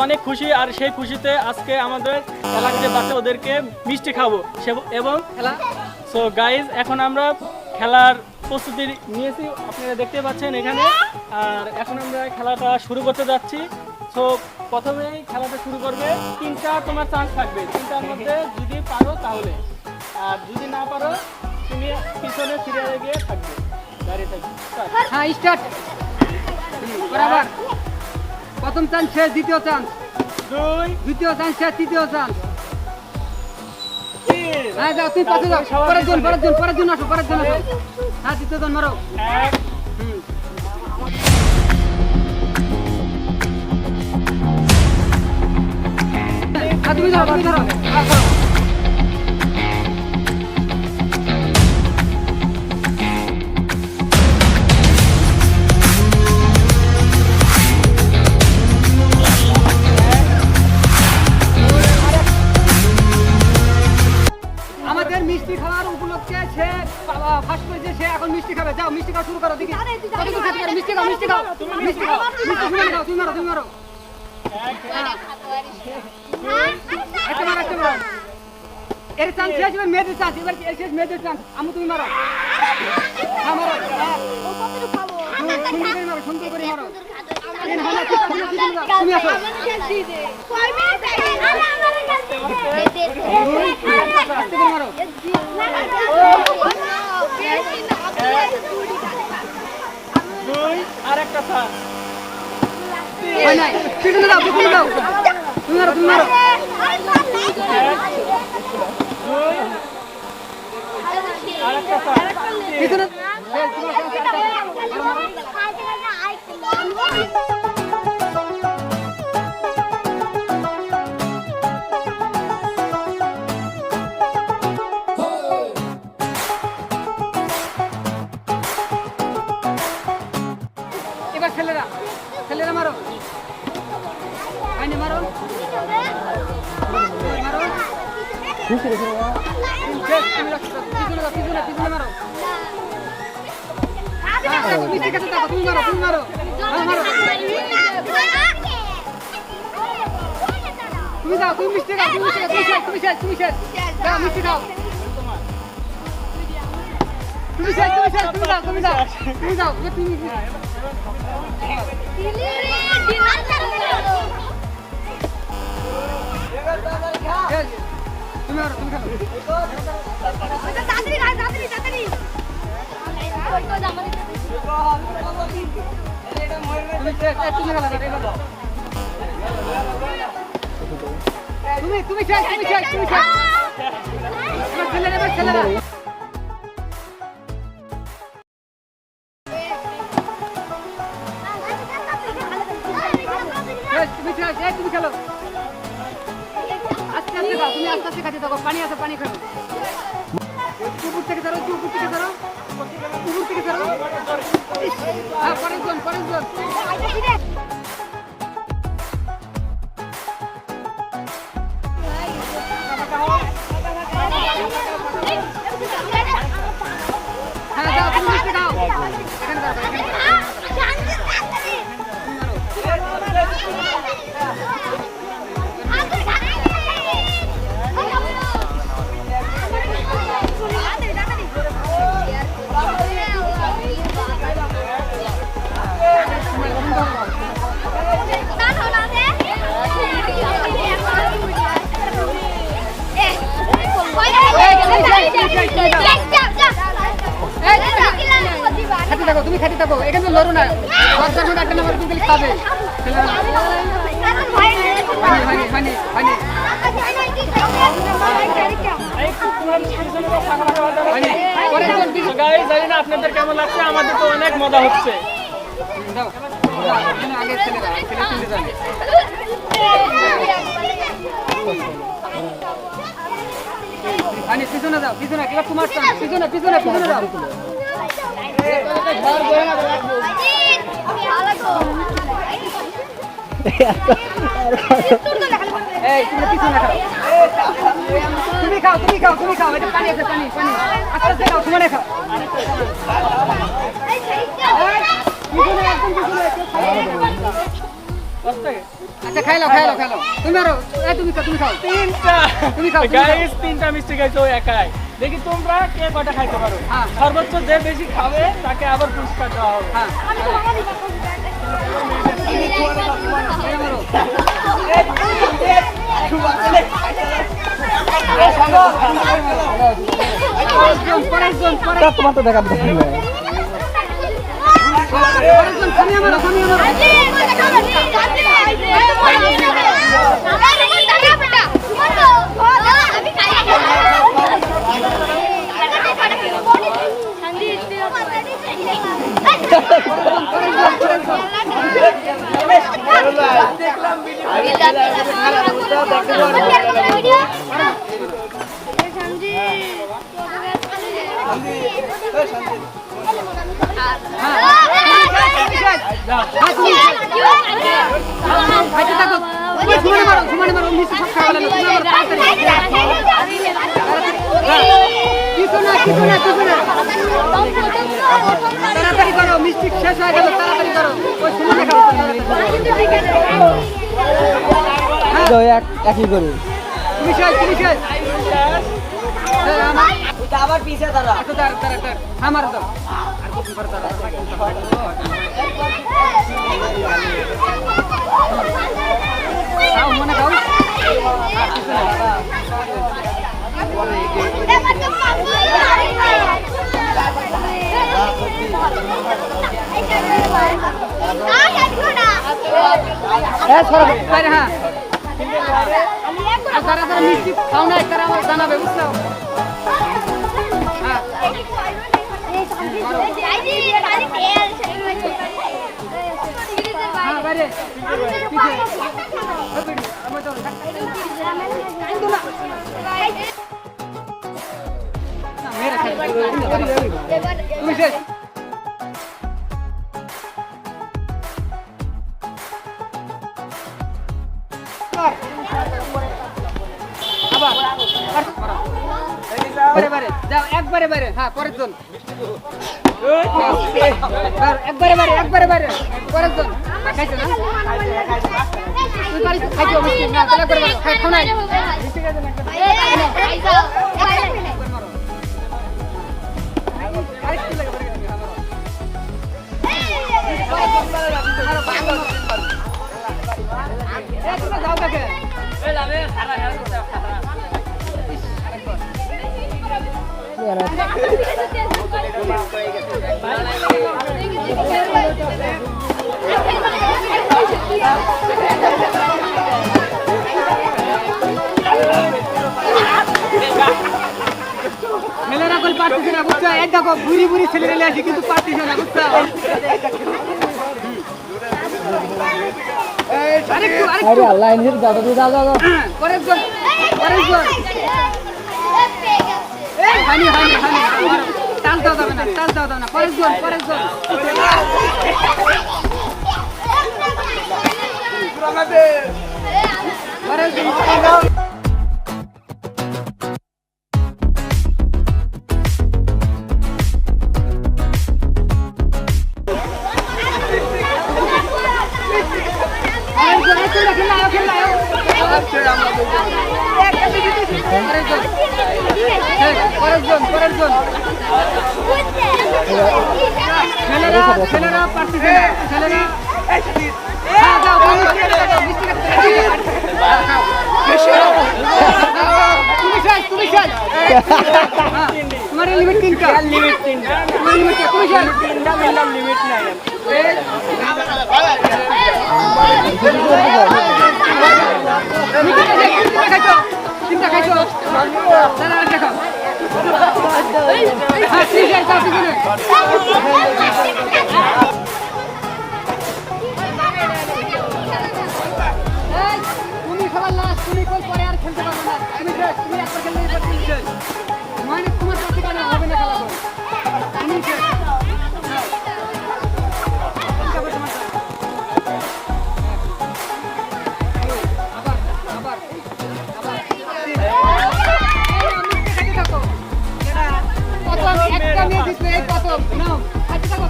অনেক খুশি, আর সেই খুশিতে আজকে আমাদের এলাকার যে বাচ্চা ওদেরকে মিষ্টি খাবো এবং খেলা। সো গাইজ, এখন আমরা খেলার প্রস্তুতি নিয়েছি, আপনারা দেখতে পাচ্ছেন এখানে। আর এখন আমরা খেলাটা শুরু করতে যাচ্ছি। সো প্রথমেই খেলাটা শুরু করবে, তিনটা তোমার চান্স থাকবে, তিনটার মধ্যে যদি পারো তাহলে, আর যদি না পারো তুমি পিছনে সিরিয়ালে গিয়ে থাকবে, দাঁড়িয়ে থাকবে। হ্যাঁ, স্টার্ট। বরাবর। প্রথম চান্স শেষ, দ্বিতীয় চান্স, দ্বিতীয় চান্স শেষ, তৃতীয় চান্স। হ্যাঁ, যাও তুমি পাশে যাও, পরের জন আসো, পরের জন আসো। হ্যাঁ, তৃতীয় জন মারো। তুমি ধরো, তুমি ধরো। আমাদের মিষ্টি খাওয়ার উপলক্ষে সে ফার্স্ট করেছে, সে এখন মিষ্টি খাবে। যাও, মিষ্টি খাওয়া শুরু করো। দেখি মিষ্টি খাও, মিষ্টি খাও, মিষ্টি খাও, তুমি মারো, তুমি মারো। একটা মারো। এর চান্স শেষ, এবার মেয়েদের চান্স, এবার শেষ মেয়েদের চান্স। আমু তুমি মারো। হ্যাঁ, মারো। সুন্দর করে মারো, সুন্দর করে মারো। তুমি আসো। মারো। আর একটা চান্স। পিছনে দাও, পিছনে দাও। তুমি মারো, তুমি মারো। আর একটা চান্স। পিছনে এবার ছেলেরা মারো। আইনে মারো, মারো। পিছনে মারো। মিষ্টি কাছে থাকো, তুমি মারো, তুমি মারো। মারো। তুমি যাও, তুমি মিষ্টি খাও, তুমি শেষ। যাও, মিষ্টি খাও। তুমি যাও। তুমি মারো, তুমি খাও। তুমি শেষ। এবার ছেলেরা। তুমি খেলো। আস্তে খাও, তুমি আস্তে খাতে থাকো। পানি আছে, পানি খাও। উপর থেকে ধরো। হ্যাঁ, পরের জন। হ্যাঁ, যাও, তুমি মিষ্টি খাও। এখানে দাও, তুমি খাতে থাকো, এখানে লড়ো না। দরজার মধ্যে একটা নাম্বার তুমি খাবে। জানি না আপনাদের কেমন লাগছে, আমাদের তো অনেক মজা হচ্ছে। পিছনে যাও, পিছনে। এবার তোমার পিছনে যাও। তুমি খাও। এটা পানি আছে, পানি। আস্তে খাও, তোমারে খাও। পাঁচ থেকে আচ্ছা খাইলো খাইলো খাইলো তুমি আরো তুমি খাও তিনটা তুমি খাও, তুমি গাইস তিনটা মিষ্টি খাইছো ও একাই দেখি তোমরা কে কয়টা খাইতে পারো হ্যাঁ। সর্বোচ্চ যে বেশি খাবে তাকে আবার পুরস্কার দেওয়া হবে হ্যাঁ তোমার তো দেখা তাড়াতাড়ি করো মিষ্টি শেষ হয়ে গেল তাড়াতাড়ি করো ওই সুমনে খাও একই করি তুমি শেষ আবার পিছে দাঁড়া আমার তো খাও মনে খাও হ্যাঁ আর যারা যারা মিষ্টি খাও না তারা আমার জানাবে বুঝছো হ্যাঁ হ্যাঁ বাইরে তুমি শেষ একবারে বাইরে হ্যাঁ পরের জন একবারে বাইরে পরের জন খাইছো না তুই পারিস খাইছো মিষ্টি না তাহলে করে খাও নাই যাও কাকে ছেলেরা কল পারতেছে না বুঝছো এক দেখো বুড়ি বুড়ি ছেলেরা আসে কিন্তু পারতেছে না বুঝছো আরেকটু আল্লাহ ইনহির দাদা দাও দাও পরের জন হানি টাল দাও যাবে না পরের জন পরের জন ছেলেরা পারতেছে না ছেলেরা তুমি শেষ তোমার লিমিট তিনটা তুমি শেষ লিমিট নাই চিন্তা খাইছো তাহলে আর দেখো তুমি সবার লাস্ট তুমি কল পরে আর খেলতে পারবে না তুমি একবার খেললে এবার তুমি শেষ মানে তোমার কাছে কেন হবে না খেলা তুমি শেষ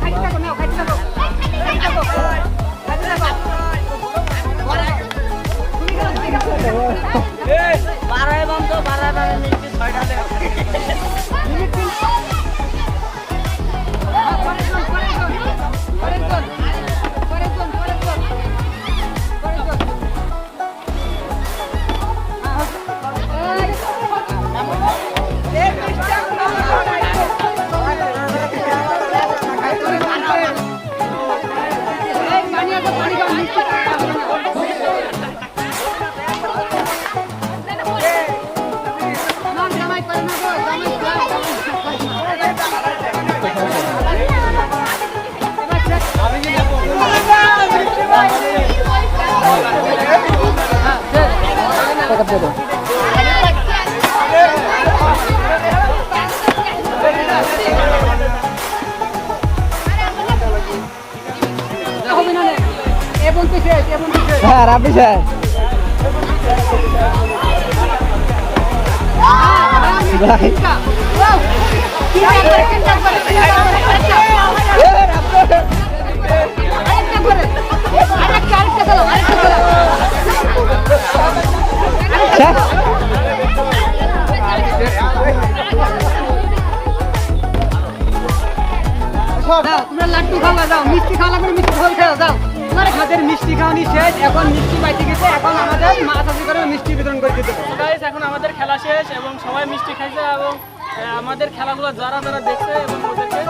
খাইতে থাকো নাও খাইতে থাকো হ্যাঁ রাবি স্যার তোমরা লাড্ডু খাওয়া যাও, মিষ্টি খাওয়া লাগবে, মিষ্টি খাওয়া যাও। তোমার হাতের মিষ্টি খাওয়ানি শেষ, এখন মিষ্টি পাইতে গেছে, এখন আমাদের মা চাষি করে মিষ্টি বিতরণ করে দিতে হবে। গাইস এখন আমাদের খেলা শেষ এবং সবাই মিষ্টি খাইছে এবং আমাদের খেলাগুলো যারা যারা দেখছে এবং ওদেরকে